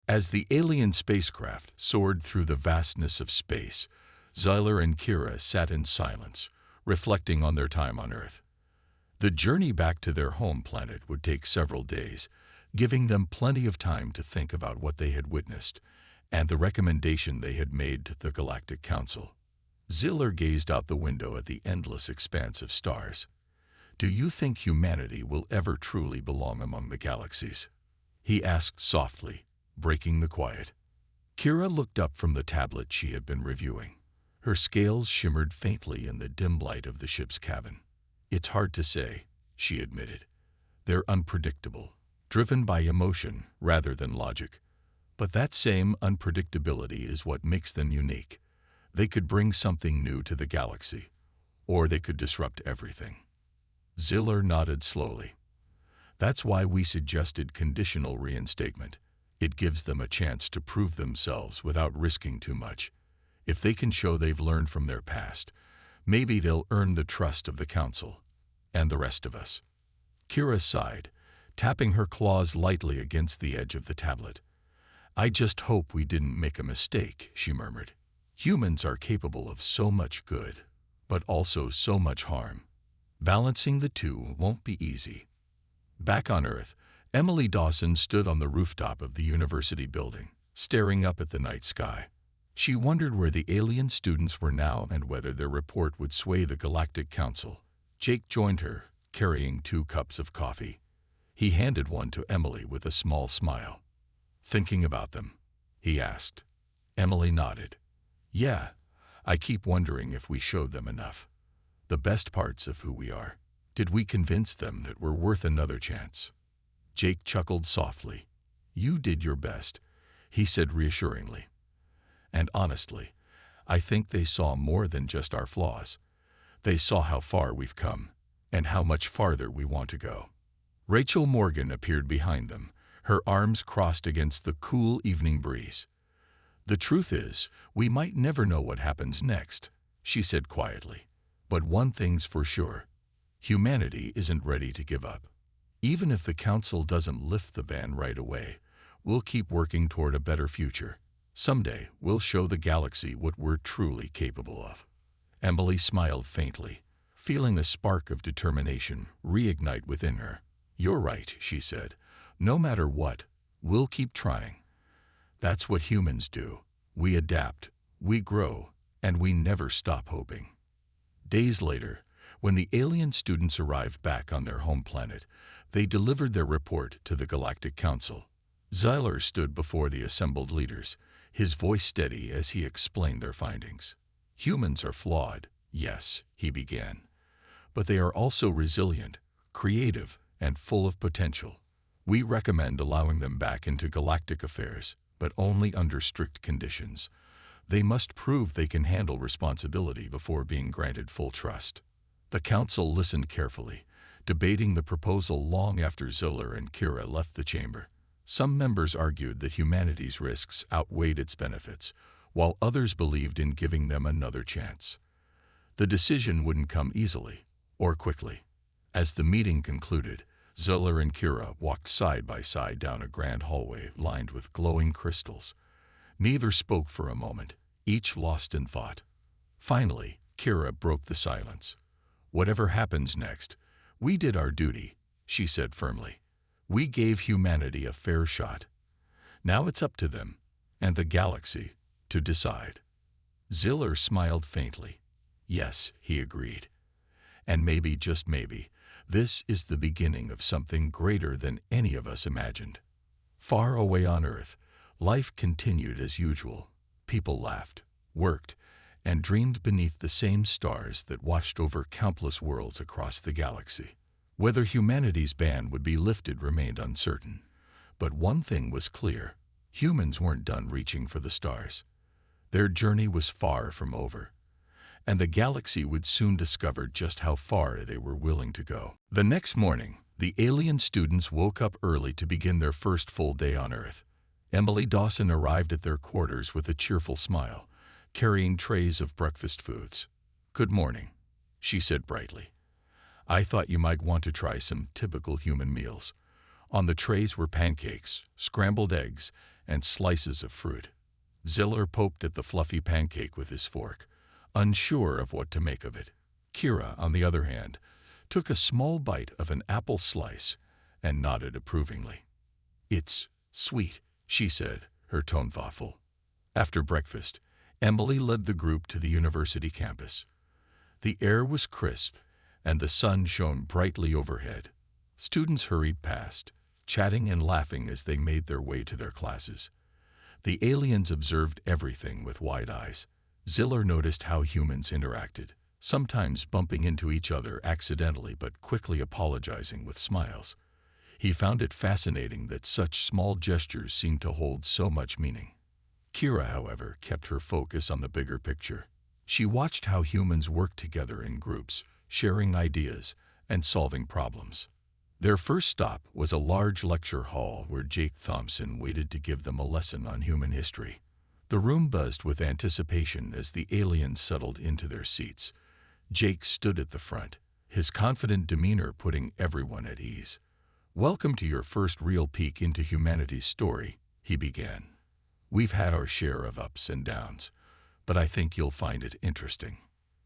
As the alien spacecraft soared through the vastness of space, Zyler and Kira sat in silence, reflecting on their time on Earth. The journey back to their home planet would take several days, giving them plenty of time to think about what they had witnessed and the recommendation they had made to the Galactic Council. Zyler gazed out the window at the endless expanse of stars. "Do you think humanity will ever truly belong among the galaxies?" he asked softly, breaking the quiet. Kira looked up from the tablet she had been reviewing. Her scales shimmered faintly in the dim light of the ship's cabin. "It's hard to say," she admitted. "They're unpredictable, driven by emotion rather than logic. But that same unpredictability is what makes them unique. They could bring something new to the galaxy, or they could disrupt everything." Zyler nodded slowly. "That's why we suggested conditional reinstatement. It gives them a chance to prove themselves without risking too much. If they can show they've learned from their past, maybe they'll earn the trust of the Council and the rest of us." Kira sighed, tapping her claws lightly against the edge of the tablet. "I just hope we didn't make a mistake," she murmured. "Humans are capable of so much good, but also so much harm. Balancing the two won't be easy." Back on Earth, Emily Dawson stood on the rooftop of the university building, staring up at the night sky. She wondered where the alien students were now and whether their report would sway the Galactic Council. Jake joined her, carrying 2 cups of coffee. He handed one to Emily with a small smile. "Thinking about them?" he asked. Emily nodded. "Yeah, I keep wondering if we showed them enough. The best parts of who we are. Did we convince them that we're worth another chance?" Jake chuckled softly. "You did your best," he said reassuringly. "And honestly, I think they saw more than just our flaws. They saw how far we've come, and how much farther we want to go." Rachel Morgan appeared behind them, her arms crossed against the cool evening breeze. "The truth is, we might never know what happens next," she said quietly. "But one thing's for sure. Humanity isn't ready to give up. Even if the Council doesn't lift the ban right away, we'll keep working toward a better future. Someday, we'll show the galaxy what we're truly capable of." Emily smiled faintly, feeling a spark of determination reignite within her. "You're right," she said. "No matter what, we'll keep trying. That's what humans do. We adapt, we grow, and we never stop hoping." Days later, when the alien students arrived back on their home planet, they delivered their report to the Galactic Council. Zyler stood before the assembled leaders, his voice steady as he explained their findings. "Humans are flawed, yes," he began, "but they are also resilient, creative, and full of potential. We recommend allowing them back into galactic affairs, but only under strict conditions. They must prove they can handle responsibility before being granted full trust." The Council listened carefully, debating the proposal long after Zyler and Kira left the chamber. Some members argued that humanity's risks outweighed its benefits, while others believed in giving them another chance. The decision wouldn't come easily or quickly. As the meeting concluded, Zyler and Kira walked side by side down a grand hallway lined with glowing crystals. Neither spoke for a moment, each lost in thought. Finally, Kira broke the silence. "Whatever happens next, we did our duty," she said firmly. "We gave humanity a fair shot. Now it's up to them, and the galaxy, to decide." Zyler smiled faintly. "Yes," he agreed. "And maybe, just maybe, this is the beginning of something greater than any of us imagined." Far away on Earth, life continued as usual. People laughed, worked, and dreamed beneath the same stars that watched over countless worlds across the galaxy. Whether humanity's ban would be lifted remained uncertain. But one thing was clear: humans weren't done reaching for the stars. Their journey was far from over, and the galaxy would soon discover just how far they were willing to go. The next morning, the alien students woke up early to begin their first full day on Earth. Emily Dawson arrived at their quarters with a cheerful smile, carrying trays of breakfast foods. "Good morning," she said brightly. "I thought you might want to try some typical human meals." On the trays were pancakes, scrambled eggs, and slices of fruit. Ziller poked at the fluffy pancake with his fork, unsure of what to make of it. Kira, on the other hand, took a small bite of an apple slice and nodded approvingly. "It's sweet," she said, her tone thoughtful. After breakfast, Emily led the group to the university campus. The air was crisp, and the sun shone brightly overhead. Students hurried past, chatting and laughing as they made their way to their classes. The aliens observed everything with wide eyes. Ziller noticed how humans interacted, sometimes bumping into each other accidentally but quickly apologizing with smiles. He found it fascinating that such small gestures seemed to hold so much meaning. Kira, however, kept her focus on the bigger picture. She watched how humans worked together in groups, sharing ideas and solving problems. Their first stop was a large lecture hall where Jake Thompson waited to give them a lesson on human history. The room buzzed with anticipation as the aliens settled into their seats. Jake stood at the front, his confident demeanor putting everyone at ease. "Welcome to your first real peek into humanity's story," he began. "We've had our share of ups and downs, but I think you'll find it interesting."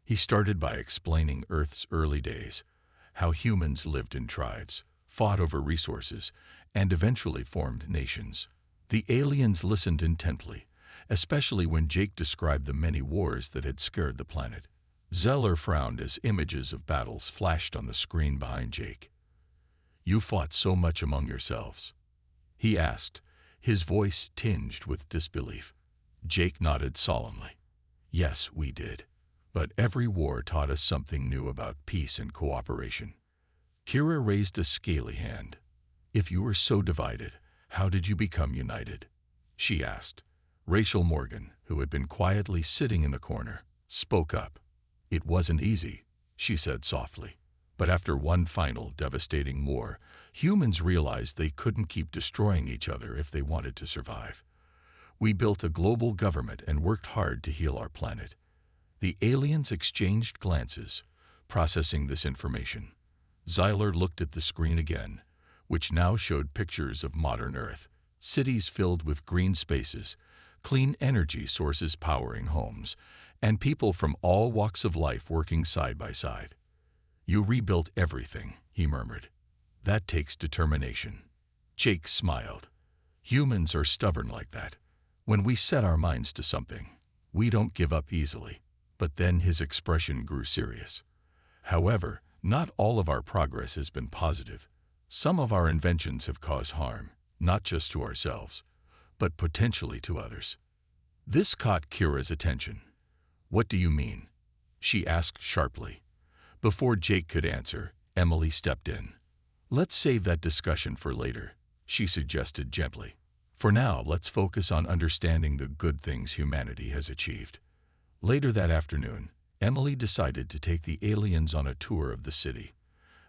He started by explaining Earth's early days, how humans lived in tribes, fought over resources, and eventually formed nations. The aliens listened intently, especially when Jake described the many wars that had scared the planet. Zeller frowned as images of battles flashed on the screen behind Jake. "You fought so much among yourselves?" he asked, his voice tinged with disbelief. Jake nodded solemnly. "Yes, we did. But every war taught us something new about peace and cooperation." Kira raised a scaly hand. "If you were so divided, how did you become united?" she asked. Rachel Morgan, who had been quietly sitting in the corner, spoke up. "It wasn't easy," she said softly. "But after one final devastating war, humans realized they couldn't keep destroying each other if they wanted to survive. We built a global government and worked hard to heal our planet." The aliens exchanged glances, processing this information. Zyler looked at the screen again, which now showed pictures of modern Earth, cities filled with green spaces, clean energy sources powering homes, and people from all walks of life working side by side. "You rebuilt everything," he murmured. "That takes determination." Jake smiled. "Humans are stubborn like that. When we set our minds to something, we don't give up easily." But then his expression grew serious. "However, not all of our progress has been positive. Some of our inventions have caused harm, not just to ourselves, but potentially to others." This caught Kira's attention. "What do you mean?" she asked sharply. Before Jake could answer, Emily stepped in. "Let's save that discussion for later," she suggested gently. "For now, let's focus on understanding the good things humanity has achieved." Later that afternoon, Emily decided to take the aliens on a tour of the city.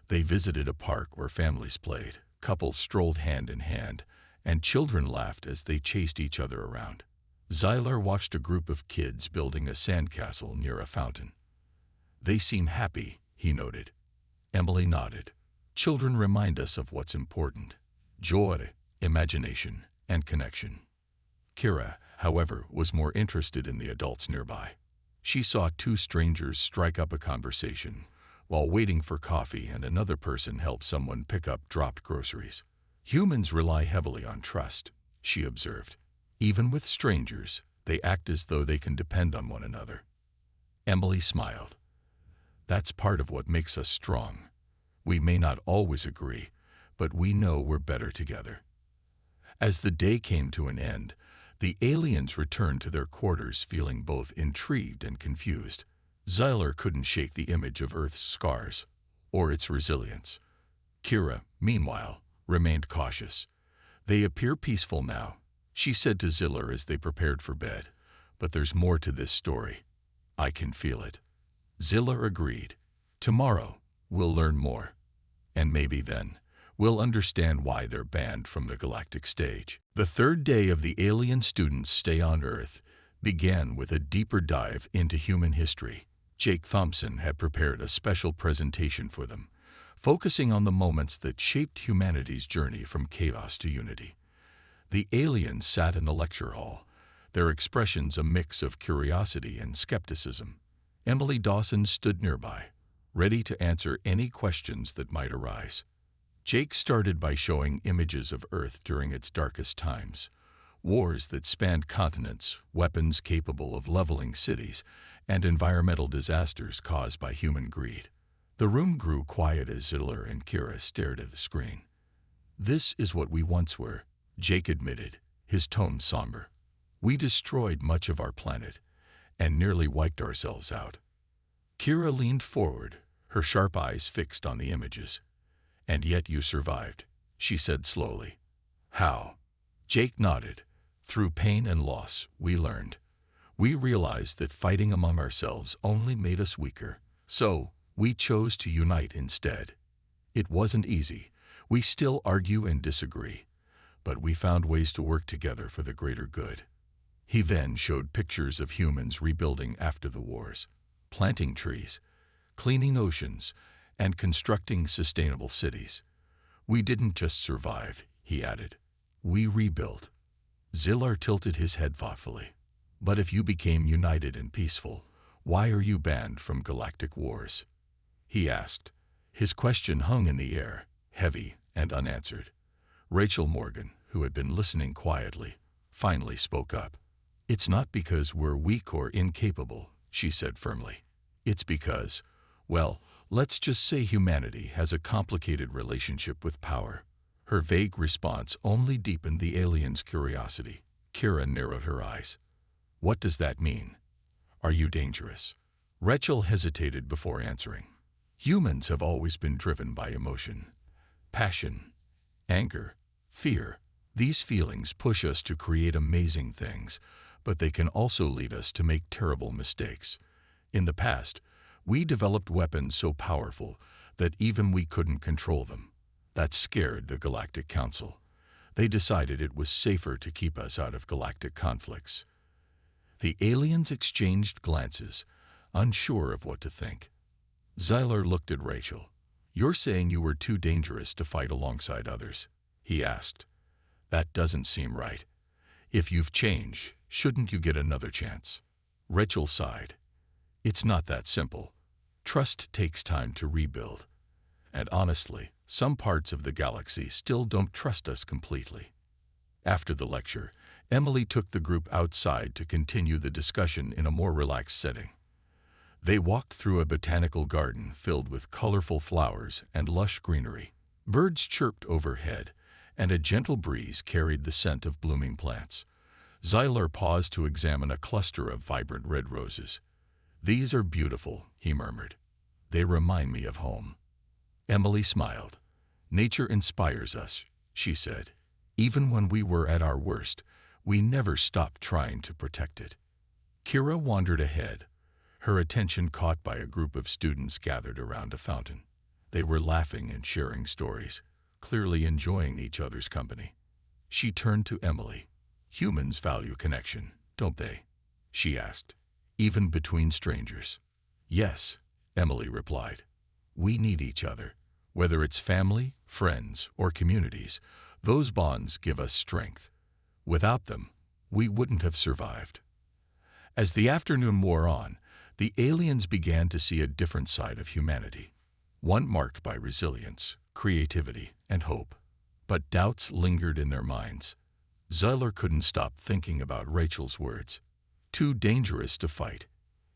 They visited a park where families played, couples strolled hand in hand, and children laughed as they chased each other around. Zyler watched a group of kids building a sandcastle near a fountain. "They seem happy," he noted. Emily nodded. "Children remind us of what's important: joy, imagination, and connection." Kira, however, was more interested in the adults nearby. She saw two strangers strike up a conversation while waiting for coffee, and another person help someone pick up dropped groceries. "Humans rely heavily on trust," she observed. "Even with strangers, they act as though they can depend on one another." Emily smiled. "That's part of what makes us strong. We may not always agree, but we know we're better together." As the day came to an end, the aliens returned to their quarters feeling both intrigued and confused. Zyler couldn't shake the image of Earth's scars, or its resilience. Kira, meanwhile, remained cautious. "They appear peaceful now," she said to Ziller as they prepared for bed. "But there's more to this story. I can feel it." Ziller agreed. "Tomorrow, we'll learn more. And maybe then, we'll understand why they're banned from the galactic stage." The third day of the alien students' stay on Earth began with a deeper dive into human history. Jake Thompson had prepared a special presentation for them, focusing on the moments that shaped humanity's journey from chaos to unity. The aliens sat in the lecture hall, their expressions a mix of curiosity and skepticism. Emily Dawson stood nearby, ready to answer any questions that might arise. Jake started by showing images of Earth during its darkest times, wars that spanned continents, weapons capable of leveling cities, and environmental disasters caused by human greed. The room grew quiet as Ziller and Kira stared at the screen. "This is what we once were," Jake admitted, his tone somber. "We destroyed much of our planet and nearly wiped ourselves out." Kira leaned forward, her sharp eyes fixed on the images. "And yet you survived," she said slowly. "How?" Jake nodded. "Through pain and loss, we learned. We realized that fighting among ourselves only made us weaker. So, we chose to unite instead. It wasn't easy. We still argue and disagree. But we found ways to work together for the greater good." He then showed pictures of humans rebuilding after the wars, planting trees, cleaning oceans, and constructing sustainable cities. "We didn't just survive," he added. "We rebuilt." Zillar tilted his head thoughtfully. "But if you became united and peaceful, why are you banned from galactic wars?" he asked. His question hung in the air, heavy and unanswered. Rachel Morgan, who had been listening quietly, finally spoke up. "It's not because we're weak or incapable," she said firmly. "It's because, well, let's just say humanity has a complicated relationship with power." Her vague response only deepened the alien's curiosity. Kira narrowed her eyes. "What does that mean? Are you dangerous?" Rachel hesitated before answering. "Humans have always been driven by emotion. Passion, anger, fear. These feelings push us to create amazing things, but they can also lead us to make terrible mistakes. In the past, we developed weapons so powerful that even we couldn't control them. That scared the Galactic Council. They decided it was safer to keep us out of galactic conflicts." The aliens exchanged glances, unsure of what to think. Zyler looked at Rachel. "You're saying you were too dangerous to fight alongside others?" he asked. "That doesn't seem right. If you've changed, shouldn't you get another chance?" Rachel sighed. "It's not that simple. Trust takes time to rebuild. And honestly, some parts of the galaxy still don't trust us completely." After the lecture, Emily took the group outside to continue the discussion in a more relaxed setting. They walked through a botanical garden filled with colorful flowers and lush greenery. Birds chirped overhead, and a gentle breeze carried the scent of blooming plants. Zyler paused to examine a cluster of vibrant red roses. "These are beautiful," he murmured. "They remind me of home." Emily smiled. "Nature inspires us," she said. "Even when we were at our worst, we never stopped trying to protect it." Kira wandered ahead, her attention caught by a group of students gathered around a fountain. They were laughing and sharing stories, clearly enjoying each other's company. She turned to Emily. "Humans value connection, don't they?" she asked. "Even between strangers?" "Yes," Emily replied. "We need each other. Whether it's family, friends, or communities, those bonds give us strength. Without them, we wouldn't have survived." As the afternoon wore on, the aliens began to see a different side of humanity, one marked by resilience, creativity, and hope. But doubts lingered in their minds. Zyler couldn't stop thinking about Rachel's words. "Too dangerous to fight,"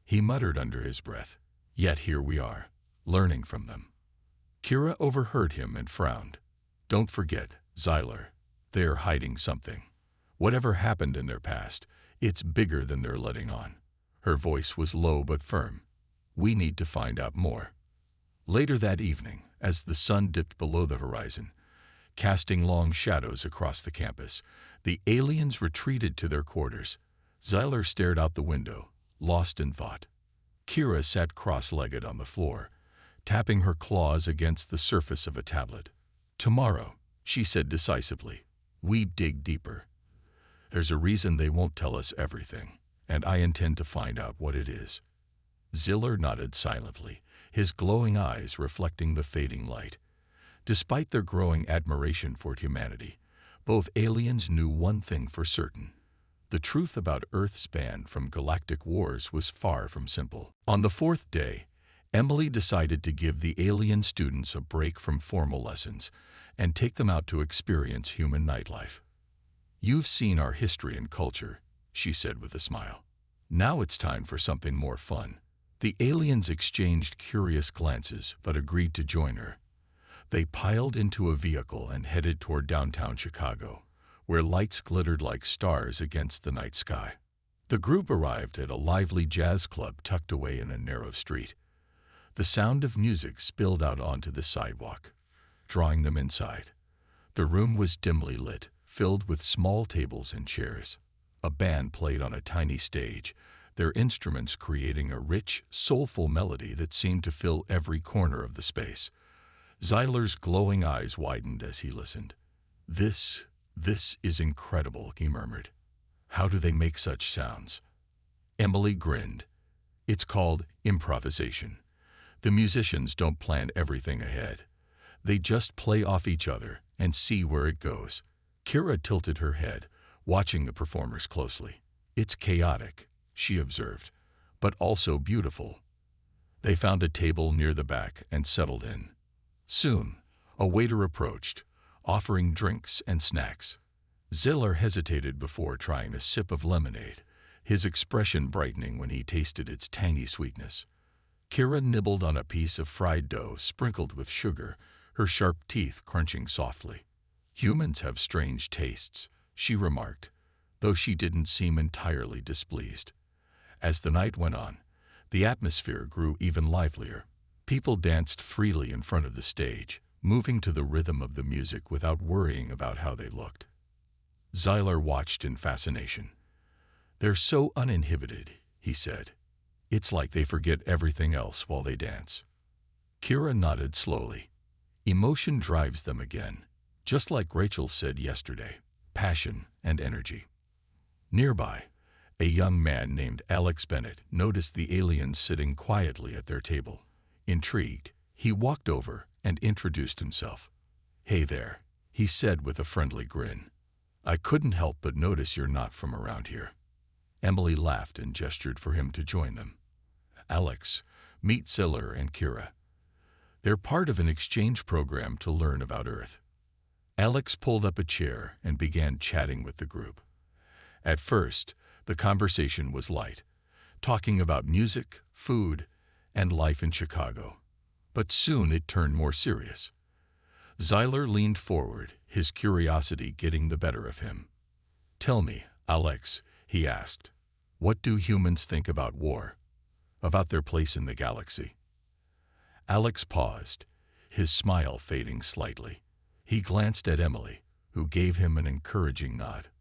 he muttered under his breath. "Yet here we are, learning from them." Kira overheard him and frowned. "Don't forget, Zyler, they're hiding something. Whatever happened in their past, it's bigger than they're letting on." Her voice was low but firm. "We need to find out more." Later that evening, as the sun dipped below the horizon, casting long shadows across the campus, the aliens retreated to their quarters. Zyler stared out the window, lost in thought. Kira sat cross-legged on the floor, tapping her claws against the surface of a tablet. "Tomorrow," she said decisively, "we dig deeper. There's a reason they won't tell us everything, and I intend to find out what it is." Ziller nodded silently, his glowing eyes reflecting the fading light. Despite their growing admiration for humanity, Both aliens knew one thing for certain. The truth about Earth's ban from galactic wars was far from simple. On the fourth day, Emily decided to give the alien students a break from formal lessons and take them out to experience human nightlife. "You've seen our history and culture," she said with a smile. "Now it's time for something more fun." The aliens exchanged curious glances but agreed to join her. They piled into a vehicle and headed toward downtown Chicago, where lights glittered like stars against the night sky. The group arrived at a lively jazz club tucked away in a narrow street. The sound of music spilled out onto the sidewalk, drawing them inside. The room was dimly lit, filled with small tables and chairs. A band played on a tiny stage, their instruments creating a rich, soulful melody that seemed to fill every corner of the space. Zyler's glowing eyes widened as he listened. This is incredible," he murmured. "How do they make such sounds?" Emily grinned. "It's called improvisation. The musicians don't plan everything ahead. They just play off each other and see where it goes." Kira tilted her head, watching the performers closely. "It's chaotic," she observed, "but also beautiful." They found a table near the back and settled in. Soon, a waiter approached, offering drinks and snacks. Ziller hesitated before trying a sip of lemonade, his expression brightening when he tasted its tangy sweetness. Kira nibbled on a piece of fried dough sprinkled with sugar, her sharp teeth crunching softly. "Humans have strange tastes," she remarked, though she didn't seem entirely displeased. As the night went on, the atmosphere grew even livelier. People danced freely in front of the stage, moving to the rhythm of the music without worrying about how they looked. Zyler watched in fascination. "They're so uninhibited," he said. "It's like they forget everything else while they dance." Kira nodded slowly. "Emotion drives them again, just like Rachel said yesterday, passion and energy." Nearby, a young man named Alex Bennett noticed the aliens sitting quietly at their table. Intrigued, he walked over and introduced himself. "Hey there," he said with a friendly grin. "I couldn't help but notice you're not from around here." Emily laughed and gestured for him to join them. "Alex, meet Ziller and Kira. They're part of an exchange program to learn about Earth." Alex pulled up a chair and began chatting with the group. At first, the conversation was light, talking about music, food, and life in Chicago. But soon it turned more serious. Zyler leaned forward, his curiosity getting the better of him. "Tell me, Alex," he asked, "what do humans think about war? About their place in the galaxy?" Alex paused, his smile fading slightly. He glanced at Emily, who gave him an encouraging nod.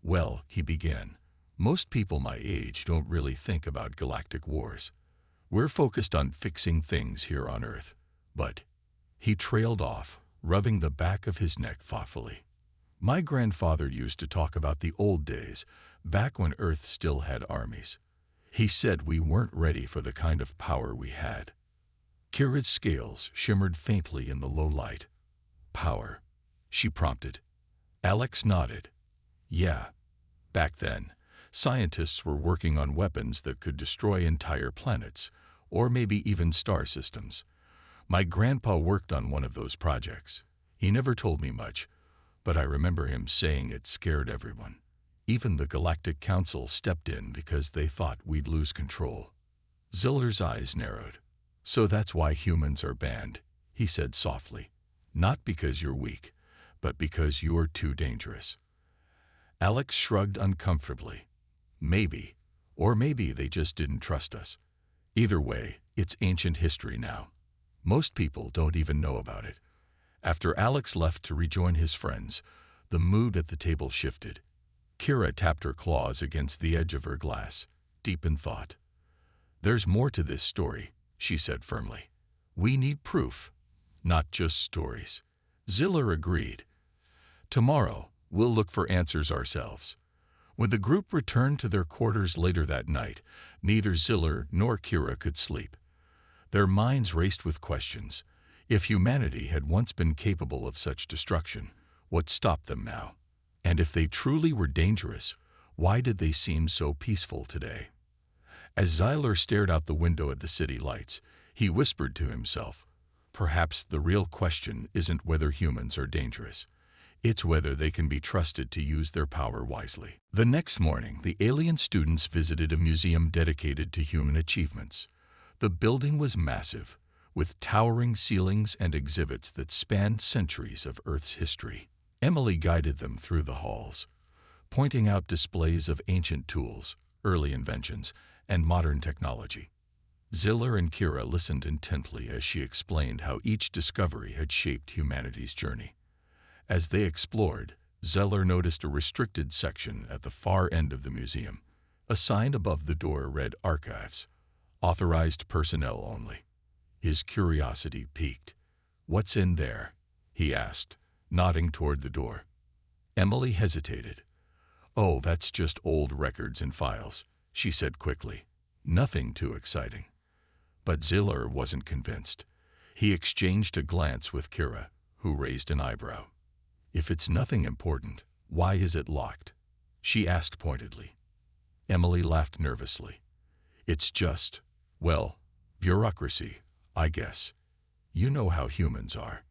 "Well," he began, "most people my age don't really think about galactic wars. We're focused on fixing things here on Earth." But he trailed off, rubbing the back of his neck thoughtfully. "My grandfather used to talk about the old days, back when Earth still had armies. He said we weren't ready for the kind of power we had." Kira's scales shimmered faintly in the low light. "Power?" she prompted. Alex nodded. "Yeah. Back then, scientists were working on weapons that could destroy entire planets, or maybe even star systems. My grandpa worked on one of those projects. He never told me much, but I remember him saying it scared everyone. Even the Galactic Council stepped in because they thought we'd lose control." Ziller's eyes narrowed. "So that's why humans are banned," he said softly. "Not because you're weak, but because you're too dangerous." Alex shrugged uncomfortably. "Maybe, or maybe they just didn't trust us. Either way, it's ancient history now. Most people don't even know about it." After Alex left to rejoin his friends, the mood at the table shifted. Kira tapped her claws against the edge of her glass, deep in thought. "There's more to this story," she said firmly. "We need proof, not just stories." Ziller agreed. "Tomorrow, we'll look for answers ourselves." When the group returned to their quarters later that night, neither Ziller nor Kira could sleep. Their minds raced with questions. If humanity had once been capable of such destruction, what stopped them now? And if they truly were dangerous, why did they seem so peaceful today? As Xyler stared out the window at the city lights, he whispered to himself, "Perhaps the real question isn't whether humans are dangerous. It's whether they can be trusted to use their power wisely." The next morning, the alien students visited a museum dedicated to human achievements. The building was massive, with towering ceilings and exhibits that spanned centuries of Earth's history. Emily guided them through the halls, pointing out displays of ancient tools, early inventions, and modern technology. Ziller and Kira listened intently as she explained how each discovery had shaped humanity's journey. As they explored, Zeller noticed a restricted section at the far end of the museum. A sign above the door read "Archives, authorized personnel only." His curiosity piqued. "What's in there?" he asked, nodding toward the door. Emily hesitated. "Oh, that's just old records and files," she said quickly. "Nothing too exciting." But Ziller wasn't convinced. He exchanged a glance with Kira, who raised an eyebrow. "If it's nothing important, why is it locked?" she asked pointedly. Emily laughed nervously. "It's just, well, bureaucracy, I guess. You know how humans are."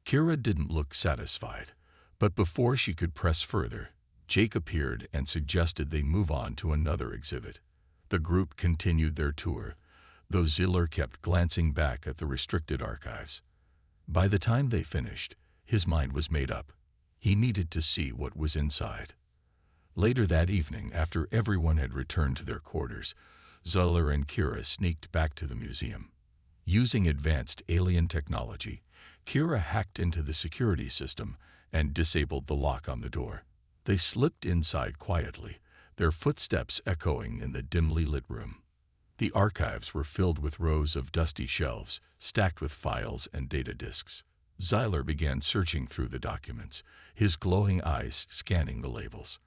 Kira didn't look satisfied, but before she could press further, Jake appeared and suggested they move on to another exhibit. The group continued their tour, though Ziller kept glancing back at the restricted archives. By the time they finished, his mind was made up. He needed to see what was inside. Later that evening, after everyone had returned to their quarters, Ziller and Kira sneaked back to the museum. Using advanced alien technology, Kira hacked into the security system and disabled the lock on the door. They slipped inside quietly, their footsteps echoing in the dimly lit room. The archives were filled with rows of dusty shelves, stacked with files and data disks. Xyler began searching through the documents, his glowing eyes scanning the labels.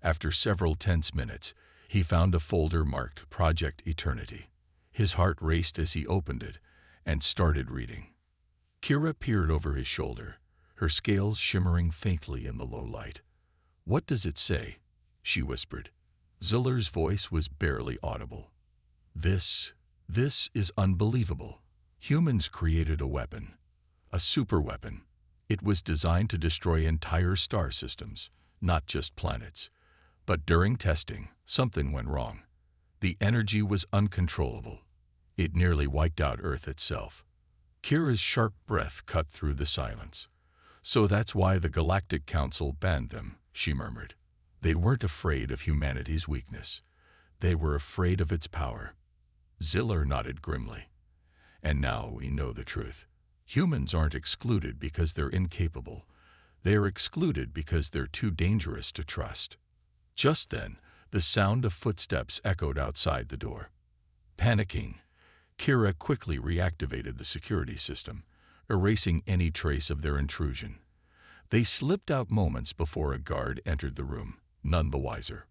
After several tense minutes, he found a folder marked Project Eternity. His heart raced as he opened it and started reading. Kira peered over his shoulder, her scales shimmering faintly in the low light. "What does it say?" she whispered. Ziller's voice was barely audible. This is unbelievable. Humans created a weapon. A superweapon. It was designed to destroy entire star systems, not just planets. But during testing, something went wrong. The energy was uncontrollable. It nearly wiped out Earth itself. Kira's sharp breath cut through the silence. "So that's why the Galactic Council banned them," she murmured. "They weren't afraid of humanity's weakness. They were afraid of its power." Ziller nodded grimly. "And now we know the truth. Humans aren't excluded because they're incapable. They are excluded because they're too dangerous to trust." Just then, the sound of footsteps echoed outside the door. Panicking, Kira quickly reactivated the security system, erasing any trace of their intrusion. They slipped out moments before a guard entered the room, none the wiser.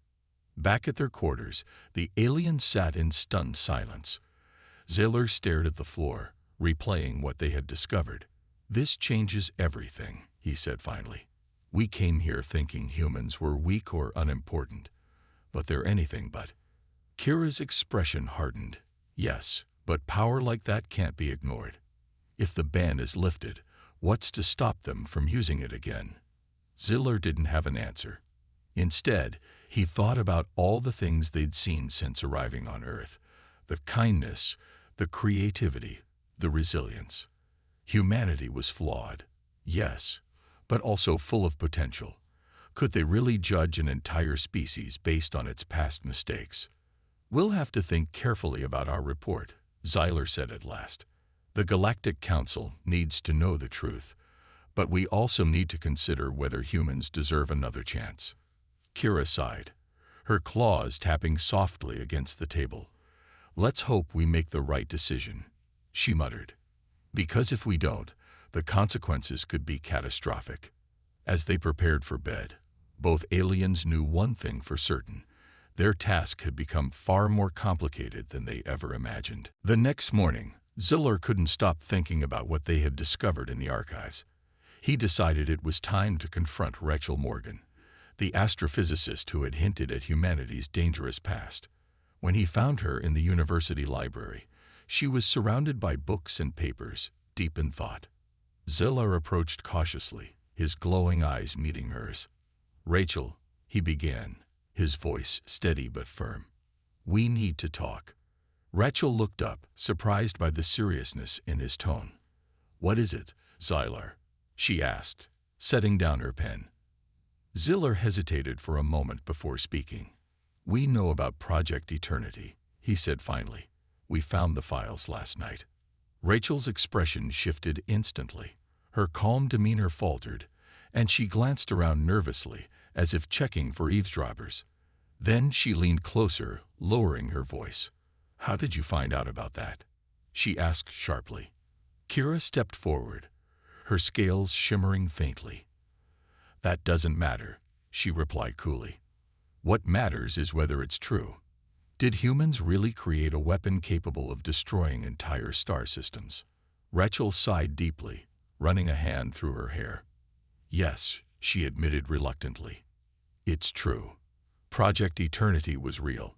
Back at their quarters, the aliens sat in stunned silence. Ziller stared at the floor, replaying what they had discovered. "This changes everything," he said finally. "We came here thinking humans were weak or unimportant, but they're anything but." Kira's expression hardened. "Yes, but power like that can't be ignored. If the ban is lifted, what's to stop them from using it again?" Ziller didn't have an answer. Instead, he thought about all the things they'd seen since arriving on Earth. The kindness, the creativity, the resilience. Humanity was flawed, yes, but also full of potential. Could they really judge an entire species based on its past mistakes? "We'll have to think carefully about our report," Xyler said at last. "The Galactic Council needs to know the truth, but we also need to consider whether humans deserve another chance." Kira sighed, her claws tapping softly against the table. "Let's hope we make the right decision," she muttered. "Because if we don't, the consequences could be catastrophic." As they prepared for bed, both aliens knew one thing for certain. Their task had become far more complicated than they ever imagined. The next morning, Ziller couldn't stop thinking about what they had discovered in the archives. He decided it was time to confront Rachel Morgan, the astrophysicist who had hinted at humanity's dangerous past. When he found her in the university library, she was surrounded by books and papers, deep in thought. Zillar approached cautiously, his glowing eyes meeting hers. "Rachel," he began, his voice steady but firm. "We need to talk." Rachel looked up, surprised by the seriousness in his tone. "What is it, Zillar?" she asked, setting down her pen. Zillar hesitated for a moment before speaking. "We know about Project Eternity," he said finally. "We found the files last night." Rachel's expression shifted instantly. Her calm demeanor faltered, and she glanced around nervously, as if checking for eavesdroppers. Then she leaned closer, lowering her voice. "How did you find out about that?" she asked sharply. Kira stepped forward, her scales shimmering faintly. "That doesn't matter," she replied coolly. "What matters is whether it's true. Did humans really create a weapon capable of destroying entire star systems?" Rachel sighed deeply, running a hand through her hair. "Yes," she admitted reluctantly. "It's true. Project Eternity was real.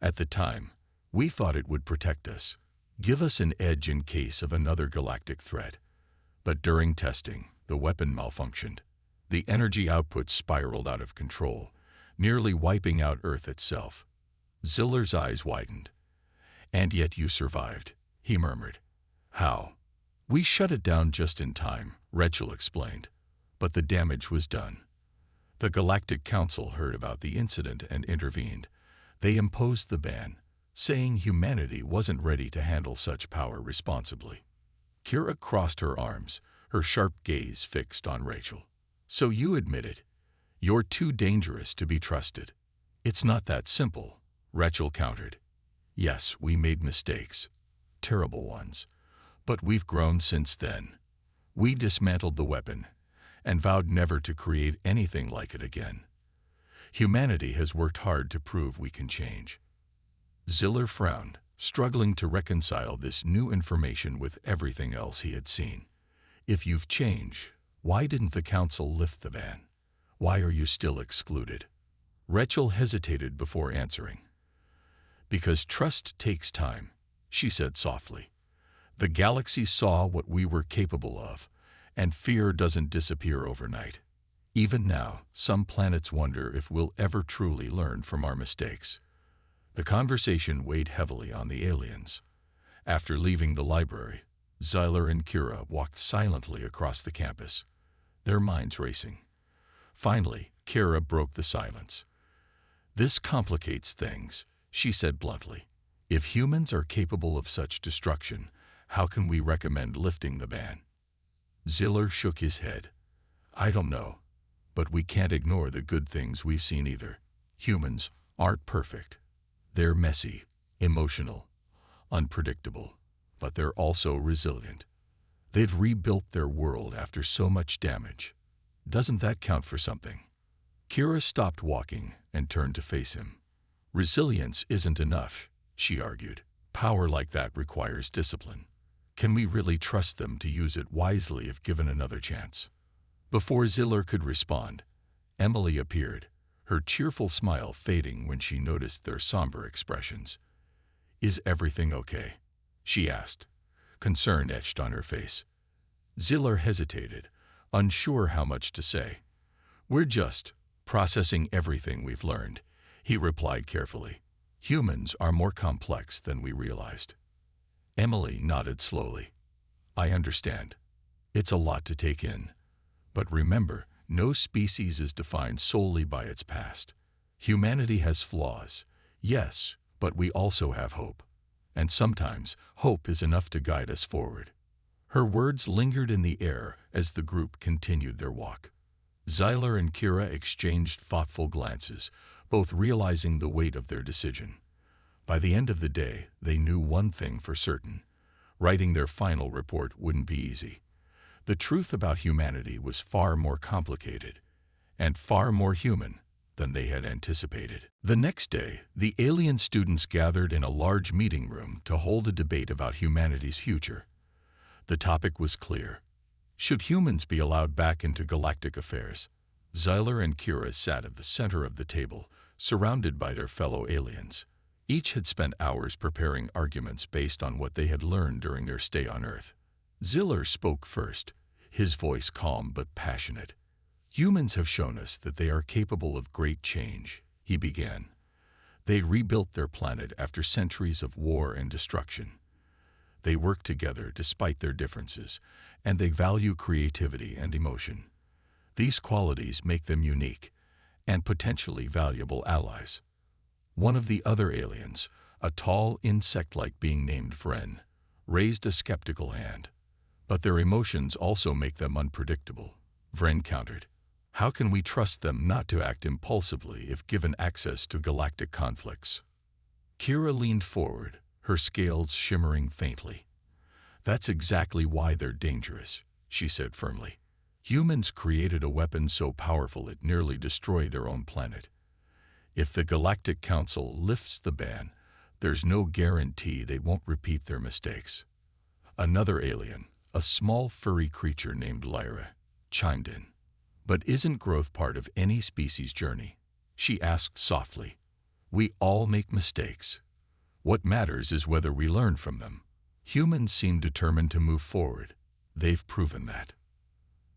At the time, we thought it would protect us, give us an edge in case of another galactic threat. But during testing, the weapon malfunctioned. The energy output spiraled out of control, nearly wiping out Earth itself." Zillar's eyes widened. "And yet you survived," he murmured. "How?" "We shut it down just in time," Rachel explained. "But the damage was done. The Galactic Council heard about the incident and intervened. They imposed the ban, saying humanity wasn't ready to handle such power responsibly." Kira crossed her arms, her sharp gaze fixed on Rachel. "So you admit it. You're too dangerous to be trusted." "It's not that simple," Rachel countered. "Yes, we made mistakes, terrible ones. But we've grown since then. We dismantled the weapon and vowed never to create anything like it again. Humanity has worked hard to prove we can change." Zillar frowned, struggling to reconcile this new information with everything else he had seen. "If you've changed, why didn't the Council lift the ban? Why are you still excluded?" Rachel hesitated before answering. "Because trust takes time," she said softly. "The galaxy saw what we were capable of, and fear doesn't disappear overnight. Even now, some planets wonder if we'll ever truly learn from our mistakes." The conversation weighed heavily on the aliens. After leaving the library, Zillar and Kira walked silently across the campus, their minds racing. Finally, Kira broke the silence. "This complicates things," she said bluntly. "If humans are capable of such destruction, how can we recommend lifting the ban?" Zillar shook his head. "I don't know, but we can't ignore the good things we've seen either. Humans aren't perfect. They're messy, emotional, unpredictable, but they're also resilient. They've rebuilt their world after so much damage. Doesn't that count for something?" Kira stopped walking and turned to face him. "Resilience isn't enough," she argued. "Power like that requires discipline. Can we really trust them to use it wisely if given another chance?" Before Zillar could respond, Emily appeared, her cheerful smile fading when she noticed their somber expressions. "Is everything okay?" she asked, concern etched on her face. Zillar hesitated, unsure how much to say. "We're just processing everything we've learned," he replied carefully. "Humans are more complex than we realized." Emily nodded slowly. "I understand. It's a lot to take in. But remember, no species is defined solely by its past. Humanity has flaws, yes, but we also have hope. And sometimes, hope is enough to guide us forward." Her words lingered in the air as the group continued their walk. Zillar and Kira exchanged thoughtful glances, both realizing the weight of their decision. By the end of the day, they knew one thing for certain. Writing their final report wouldn't be easy. The truth about humanity was far more complicated and far more human than they had anticipated. The next day, the alien students gathered in a large meeting room to hold a debate about humanity's future. The topic was clear. Should humans be allowed back into galactic affairs? Xyler and Kira sat at the center of the table, surrounded by their fellow aliens. Each had spent hours preparing arguments based on what they had learned during their stay on Earth. Xyler spoke first, his voice calm but passionate. "Humans have shown us that they are capable of great change," he began. "They rebuilt their planet after centuries of war and destruction. They work together despite their differences, and they value creativity and emotion. These qualities make them unique and potentially valuable allies." One of the other aliens, a tall insect-like being named Vren, raised a skeptical hand. "But their emotions also make them unpredictable," Vren countered. "How can we trust them not to act impulsively if given access to galactic conflicts?" Kira leaned forward, her scales shimmering faintly. "That's exactly why they're dangerous," she said firmly. "Humans created a weapon so powerful it nearly destroyed their own planet. If the Galactic Council lifts the ban, there's no guarantee they won't repeat their mistakes." Another alien, a small furry creature named Lyra, chimed in. "But isn't growth part of any species' journey?" she asked softly. "We all make mistakes. What matters is whether we learn from them. Humans seem determined to move forward. They've proven that."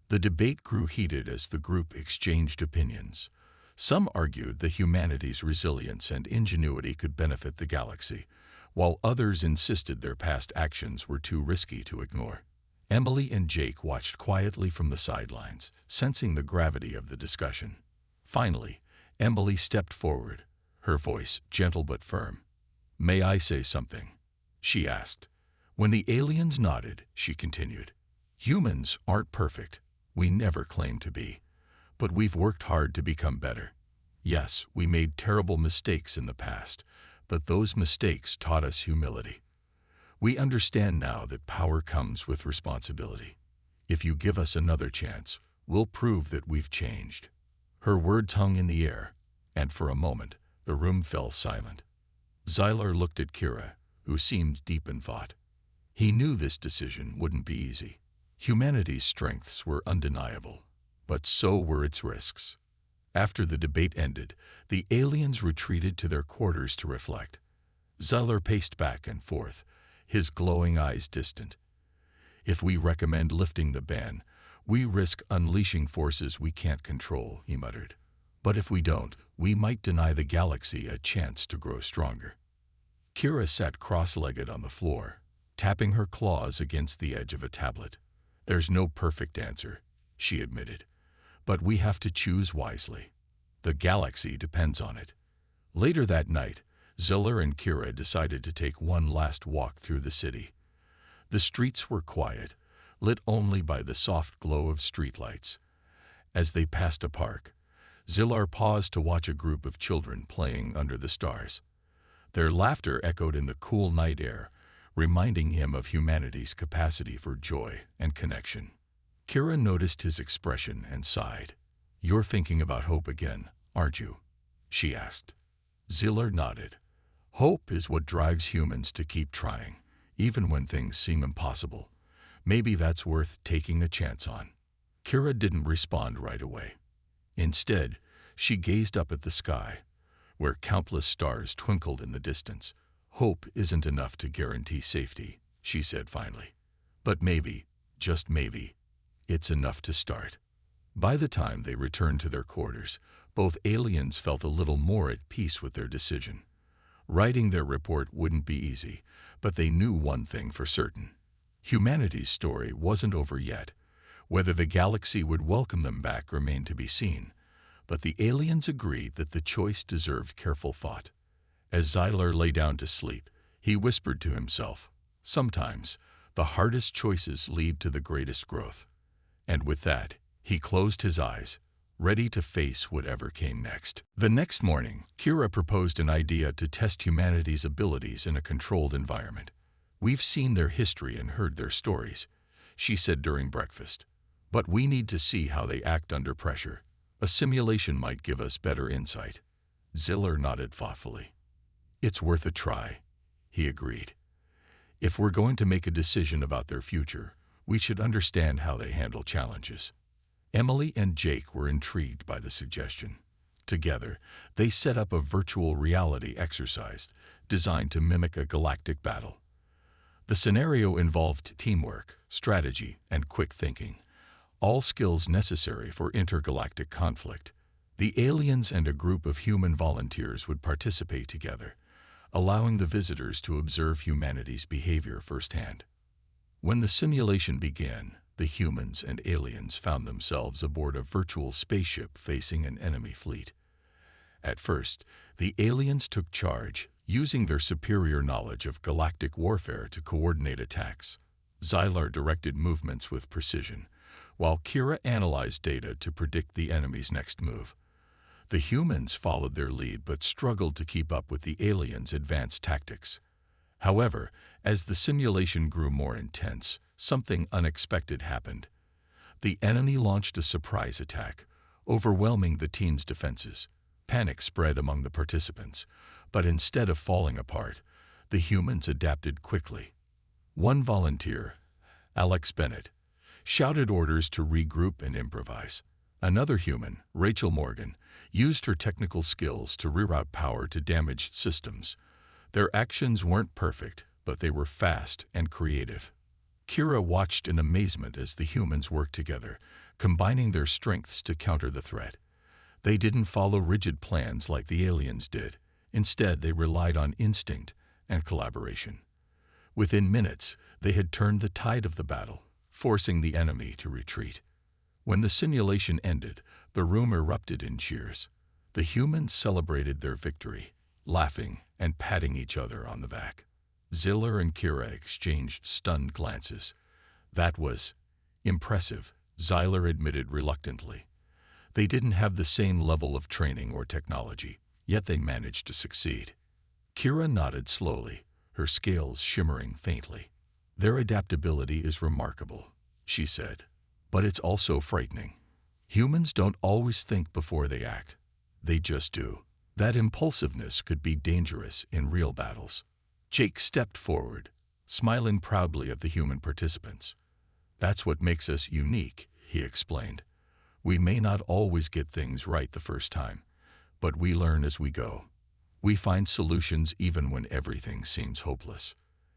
The debate grew heated as the group exchanged opinions. Some argued that humanity's resilience and ingenuity could benefit the galaxy, while others insisted their past actions were too risky to ignore. Emily and Jake watched quietly from the sidelines, sensing the gravity of the discussion. Finally, Emily stepped forward, her voice gentle but firm. "May I say something?" she asked. When the aliens nodded, she continued. "Humans aren't perfect. We never claim to be. But we've worked hard to become better. Yes, we made terrible mistakes in the past, but those mistakes taught us humility. We understand now that power comes with responsibility. If you give us another chance, we'll prove that we've changed." Her words hung in the air, and for a moment, the room fell silent. Xyler looked at Kira, who seemed deep in thought. He knew this decision wouldn't be easy. Humanity's strengths were undeniable, but so were its risks. After the debate ended, the aliens retreated to their quarters to reflect. Xyler paced back and forth, his glowing eyes distant. "If we recommend lifting the ban, we risk unleashing forces we can't control," he muttered. "But if we don't, we might deny the galaxy a chance to grow stronger." Kira sat cross-legged on the floor, tapping her claws against the edge of a tablet. "There's no perfect answer," she admitted, "but we have to choose wisely. The galaxy depends on it." Later that night, Xyler and Kira decided to take one last walk through the city. The streets were quiet, lit only by the soft glow of streetlights. As they passed a park, Xyler paused to watch a group of children playing under the stars. Their laughter echoed in the cool night air, reminding him of humanity's capacity for joy and connection. Kira noticed his expression and sighed. "You're thinking about hope again, aren't you?" she asked. Xyler nodded. "Hope is what drives humans to keep trying, even when things seem impossible. Maybe that's worth taking a chance on." Kira didn't respond right away. Instead, she gazed up at the sky, where countless stars twinkled in the distance. "Hope isn't enough to guarantee safety," she said finally. "But maybe, just maybe, it's enough to start." By the time they returned to their quarters, both aliens felt a little more at peace with their decision. Writing their report wouldn't be easy, but they knew one thing for certain. Humanity's story wasn't over yet. Whether the galaxy would welcome them back remained to be seen, but the aliens agreed that the choice deserved careful thought. As Xyler lay down to sleep, he whispered to himself, "Sometimes, the hardest choices lead to the greatest growth." And with that, he closed his eyes, ready to face whatever came next. The next morning, Kira proposed an idea to test humanity's abilities in a controlled environment. "We've seen their history and heard their stories," she said during breakfast. "But we need to see how they act under pressure. A simulation might give us better insight." Xyler nodded thoughtfully. "It's worth a try," he agreed. "If we're going to make a decision about their future, we should understand how they handle challenges." Emily and Jake were intrigued by the suggestion. Together, they set up a virtual reality exercise designed to mimic a galactic battle. The scenario involved teamwork, strategy, and quick thinking, all skills necessary for intergalactic conflict. The aliens and a group of human volunteers would participate together, allowing the visitors to observe humanity's behavior firsthand. When the simulation began, the humans and aliens found themselves aboard a virtual spaceship facing an enemy fleet. At first, the aliens took charge, using their superior knowledge of galactic warfare to coordinate attacks. Xylar directed movements with precision, while Kira analyzed data to predict the enemy's next move. The humans followed their lead but struggled to keep up with the aliens' advanced tactics. However, as the simulation grew more intense, something unexpected happened. The enemy launched a surprise attack, overwhelming the team's defenses. Panic spread among the participants, but instead of falling apart, the humans adapted quickly. One volunteer, Alex Bennett, shouted orders to regroup and improvise. Another human, Rachel Morgan, used her technical skills to reroute power to damaged systems. Their actions weren't perfect, but they were fast and creative. Kira watched in amazement as the humans worked together, combining their strengths to counter the threat. They didn't follow rigid plans like the aliens did. Instead, they relied on instinct and collaboration. Within minutes, they had turned the tide of the battle, forcing the enemy to retreat. When the simulation ended, the room erupted in cheers. The humans celebrated their victory, laughing and patting each other on the back. Ziller and Kira exchanged stunned glances. That was impressive, Xylar admitted reluctantly. They didn't have the same level of training or technology, yet they managed to succeed. Kira nodded slowly, her scales shimmering faintly. Their adaptability is remarkable, she said, but it's also frightening. Humans don't always think before they act. They just do. That impulsiveness could be dangerous in real battles. Jake stepped forward, smiling proudly at the human participants. That's what makes us unique, he explained. We may not always get things right the first time, but we learn as we go. We find solutions even when everything seems hopeless.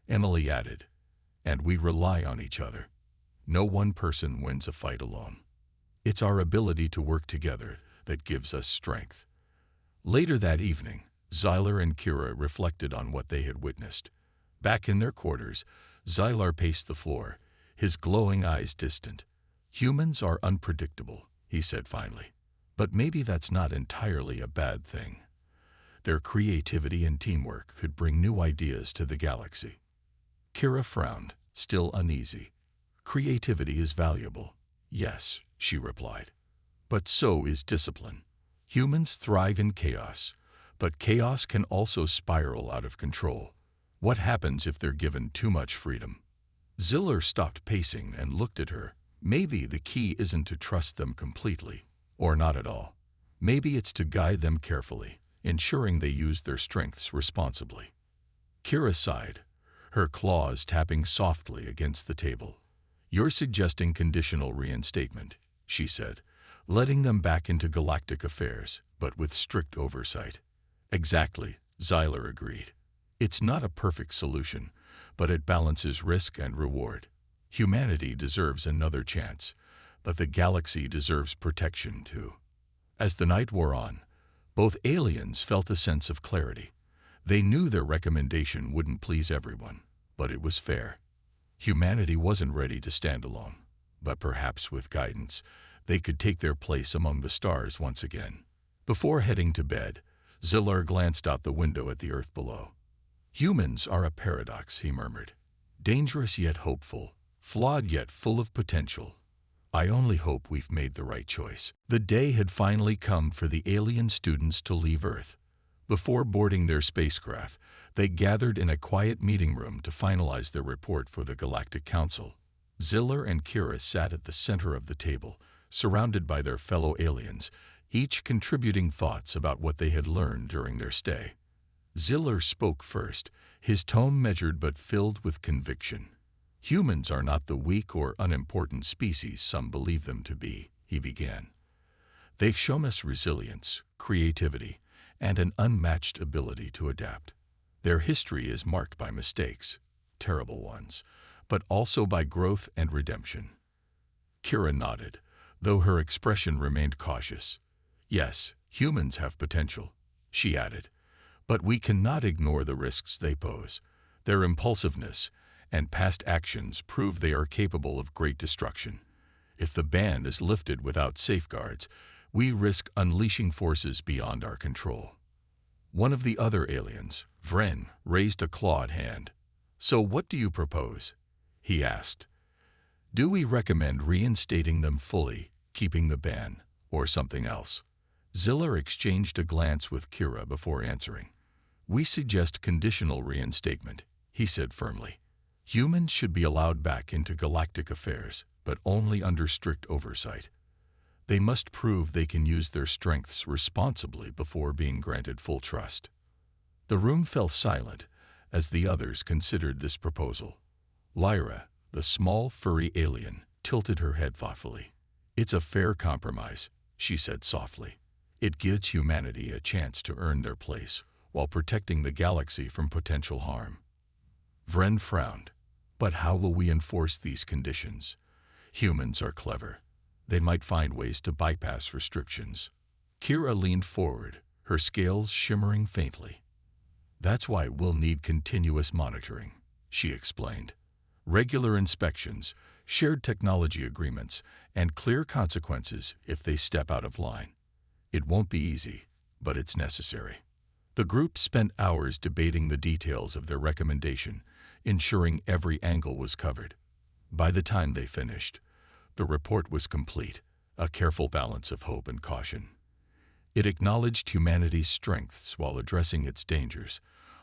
Emily added, and we rely on each other. No one person wins a fight alone. It's our ability to work together that gives us strength. Later that evening, Xylar and Kira reflected on what they had witnessed. Back in their quarters, Xylar paced the floor, his glowing eyes distant. Humans are unpredictable, he said finally. But maybe that's not entirely a bad thing. Their creativity and teamwork could bring new ideas to the galaxy. Kira frowned, still uneasy. Creativity is valuable. Yes, she replied. But so is discipline. Humans thrive in chaos, but chaos can also spiral out of control. What happens if they're given too much freedom? Ziller stopped pacing and looked at her. Maybe the key isn't to trust them completely, or not at all. Maybe it's to guide them carefully, ensuring they use their strengths responsibly. Kira sighed, her claws tapping softly against the table. You're suggesting conditional reinstatement, she said, letting them back into galactic affairs, but with strict oversight. Exactly, Xylar agreed. It's not a perfect solution, but it balances risk and reward. Humanity deserves another chance, but the galaxy deserves protection too. As the night wore on, both aliens felt a sense of clarity. They knew their recommendation wouldn't please everyone, but it was fair. Humanity wasn't ready to stand alone, but perhaps with guidance, they could take their place among the stars once again. Before heading to bed, Xylar glanced out the window at the Earth below. Humans are a paradox, he murmured. Dangerous yet hopeful, flawed yet full of potential. I only hope we've made the right choice. The day had finally come for the alien students to leave Earth. Before boarding their spacecraft, they gathered in a quiet meeting room to finalize their report for the Galactic Council. Xylar and Kira sat at the center of the table, surrounded by their fellow aliens, each contributing thoughts about what they had learned during their stay. Xylar spoke first, his tone measured but filled with conviction. Humans are not the weak or unimportant species some believe them to be, he began. "They show us resilience, creativity, and an unmatched ability to adapt. Their history is marked by mistakes, terrible ones, but also by growth and redemption." Kira nodded, though her expression remained cautious. "Yes, humans have potential," she added, "but we cannot ignore the risks they pose. Their impulsiveness and past actions prove they are capable of great destruction. If the ban is lifted without safeguards, we risk unleashing forces beyond our control." One of the other aliens, Vren, raised a clawed hand. "So what do you propose?" he asked. "Do we recommend reinstating them fully, keeping the ban, or something else?" Ziller exchanged a glance with Kira before answering. "We suggest conditional reinstatement," he said firmly. "Humans should be allowed back into galactic affairs, but only under strict oversight. They must prove they can use their strengths responsibly before being granted full trust." The room fell silent as the others considered this proposal. Lyra, the small, furry alien, tilted her head thoughtfully. "It's a fair compromise," she said softly. "It gives humanity a chance to earn their place while protecting the galaxy from potential harm." Vren frowned. "But how will we enforce these conditions? Humans are clever. They might find ways to bypass restrictions." Kira leaned forward, her scales shimmering faintly. "That's why we'll need continuous monitoring," she explained. "Regular inspections, shared technology agreements, and clear consequences if they step out of line. It won't be easy, but it's necessary." The group spent hours debating the details of their recommendation, ensuring every angle was covered. By the time they finished, the report was complete, a careful balance of hope and caution. It acknowledged humanity's strengths while addressing its dangers,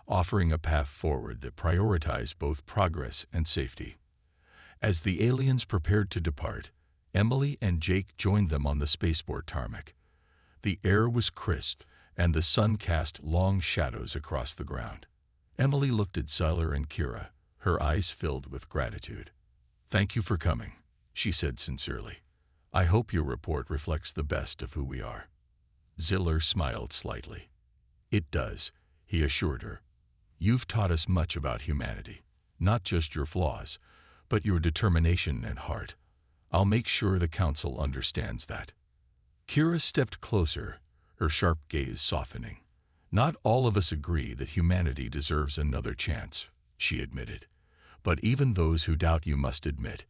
offering a path forward that prioritized both progress and safety. As the aliens prepared to depart, Emily and Jake joined them on the spaceport tarmac. The air was crisp, and the sun cast long shadows across the ground. Emily looked at Zyler and Kira, her eyes filled with gratitude. "Thank you for coming," she said sincerely. "I hope your report reflects the best of who we are." Ziller smiled slightly. "It does," he assured her. "You've taught us much about humanity, not just your flaws, but your determination and heart. I'll make sure the Council understands that." Kira stepped closer, her sharp gaze softening. "Not all of us agree that humanity deserves another chance," she admitted. "But even those who doubt you must admit,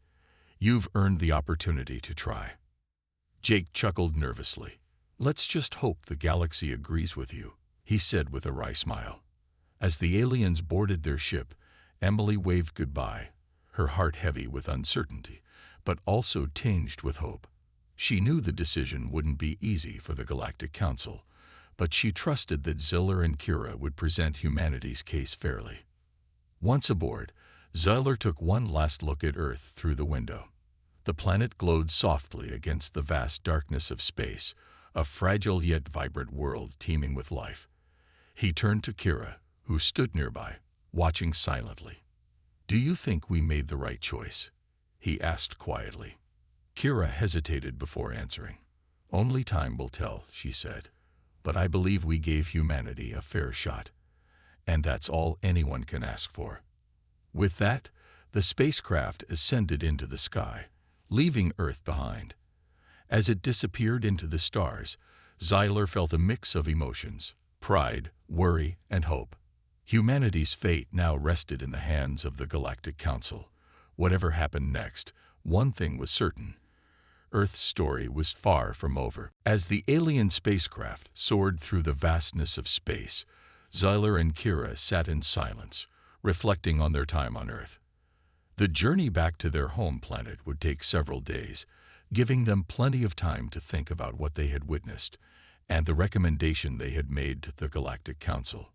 you've earned the opportunity to try." Jake chuckled nervously. "Let's just hope the galaxy agrees with you," he said with a wry smile. As the aliens boarded their ship, Emily waved goodbye, her heart heavy with uncertainty, but also tinged with hope. She knew the decision wouldn't be easy for the Galactic Council, but she trusted that Ziller and Kira would present humanity's case fairly. Once aboard, Zyler took one last look at Earth through the window. The planet glowed softly against the vast darkness of space, a fragile yet vibrant world teeming with life. He turned to Kira, who stood nearby, watching silently. "Do you think we made the right choice?" he asked quietly. Kira hesitated before answering. "Only time will tell," she said. "But I believe we gave humanity a fair shot. And that's all anyone can ask for." With that, the spacecraft ascended into the sky, leaving Earth behind. As it disappeared into the stars, Zyler felt a mix of emotions: pride, worry, and hope. Humanity's fate now rested in the hands of the Galactic Council. Whatever happened next, one thing was certain: Earth's story was far from over. As the alien spacecraft soared through the vastness of space, Zyler and Kira sat in silence, reflecting on their time on Earth. The journey back to their home planet would take several days, giving them plenty of time to think about what they had witnessed and the recommendation they had made to the Galactic Council.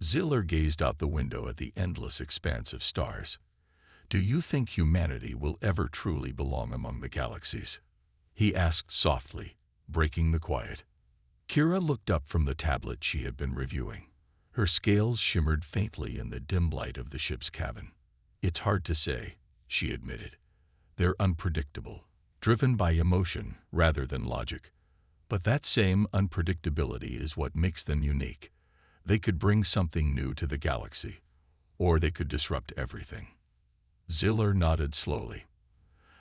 Ziller gazed out the window at the endless expanse of stars. "Do you think humanity will ever truly belong among the galaxies?" he asked softly, breaking the quiet. Kira looked up from the tablet she had been reviewing. Her scales shimmered faintly in the dim light of the ship's cabin. "It's hard to say," she admitted. "They're unpredictable, driven by emotion rather than logic. But that same unpredictability is what makes them unique. They could bring something new to the galaxy, or they could disrupt everything. Ziller nodded slowly.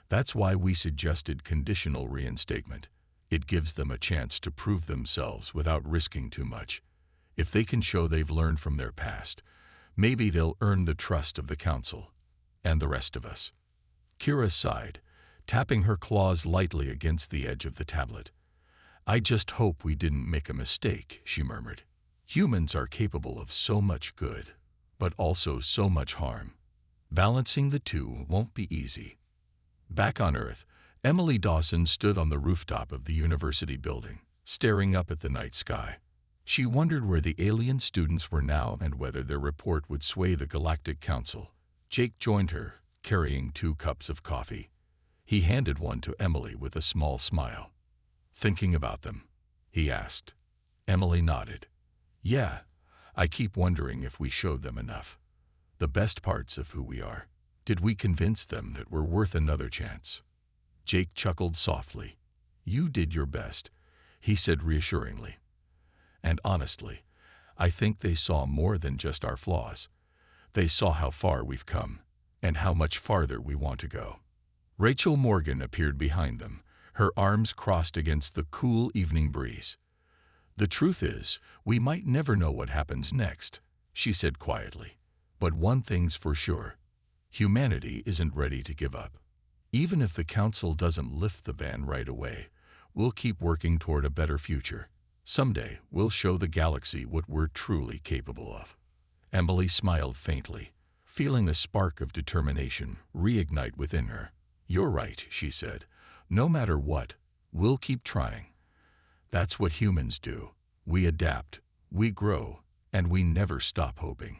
That's why we suggested conditional reinstatement. It gives them a chance to prove themselves without risking too much. If they can show they've learned from their past, maybe they'll earn the trust of the Council and the rest of us. Kira sighed, tapping her claws lightly against the edge of the tablet. I just hope we didn't make a mistake, she murmured. Humans are capable of so much good, but also so much harm. Balancing the two won't be easy. Back on Earth, Emily Dawson stood on the rooftop of the university building, staring up at the night sky. She wondered where the alien students were now and whether their report would sway the Galactic Council. Jake joined her, carrying 2 cups of coffee. He handed one to Emily with a small smile. Thinking about them? He asked. Emily nodded. Yeah, I keep wondering if we showed them enough. The best parts of who we are. Did we convince them that we're worth another chance? Jake chuckled softly. You did your best, he said reassuringly. And honestly, I think they saw more than just our flaws. They saw how far we've come, and how much farther we want to go. Rachel Morgan appeared behind them, her arms crossed against the cool evening breeze. The truth is, we might never know what happens next, she said quietly. But one thing's for sure. Humanity isn't ready to give up. Even if the Council doesn't lift the ban right away, we'll keep working toward a better future. Someday, we'll show the galaxy what we're truly capable of. Emily smiled faintly, feeling a spark of determination reignite within her. You're right, she said. No matter what, we'll keep trying. That's what humans do. We adapt, we grow, and we never stop hoping.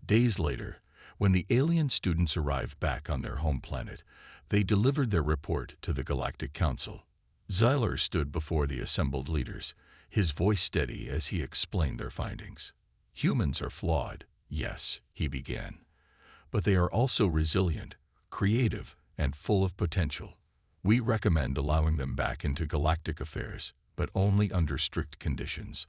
Days later, when the alien students arrived back on their home planet, they delivered their report to the Galactic Council. Zyler stood before the assembled leaders, his voice steady as he explained their findings. Humans are flawed, yes, he began. But they are also resilient, creative, and full of potential. We recommend allowing them back into galactic affairs, but only under strict conditions.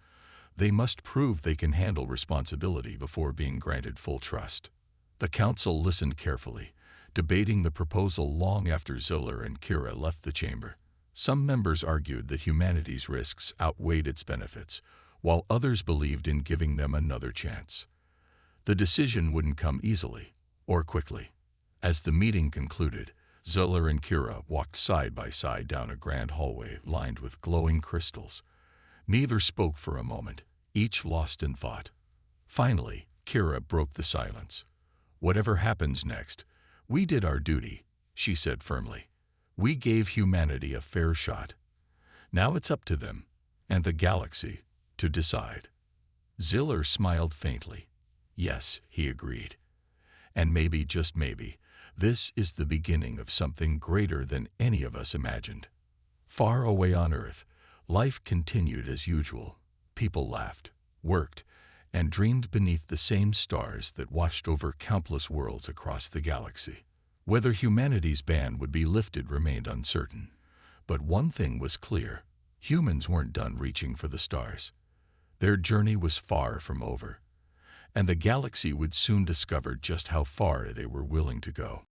They must prove they can handle responsibility before being granted full trust. The Council listened carefully, debating the proposal long after Zoller and Kira left the chamber. Some members argued that humanity's risks outweighed its benefits, while others believed in giving them another chance. The decision wouldn't come easily or quickly. As the meeting concluded, Zoller and Kira walked side by side down a grand hallway lined with glowing crystals. Neither spoke for a moment, each lost in thought. Finally, Kira broke the silence. Whatever happens next, we did our duty, she said firmly. We gave humanity a fair shot. Now it's up to them, and the galaxy, to decide. Ziller smiled faintly. Yes, he agreed. And maybe, just maybe, this is the beginning of something greater than any of us imagined. Far away on Earth, life continued as usual. People laughed, worked, and dreamed beneath the same stars that watched over countless worlds across the galaxy. Whether humanity's ban would be lifted remained uncertain. But one thing was clear. Humans weren't done reaching for the stars. Their journey was far from over, and the galaxy would soon discover just how far they were willing to go.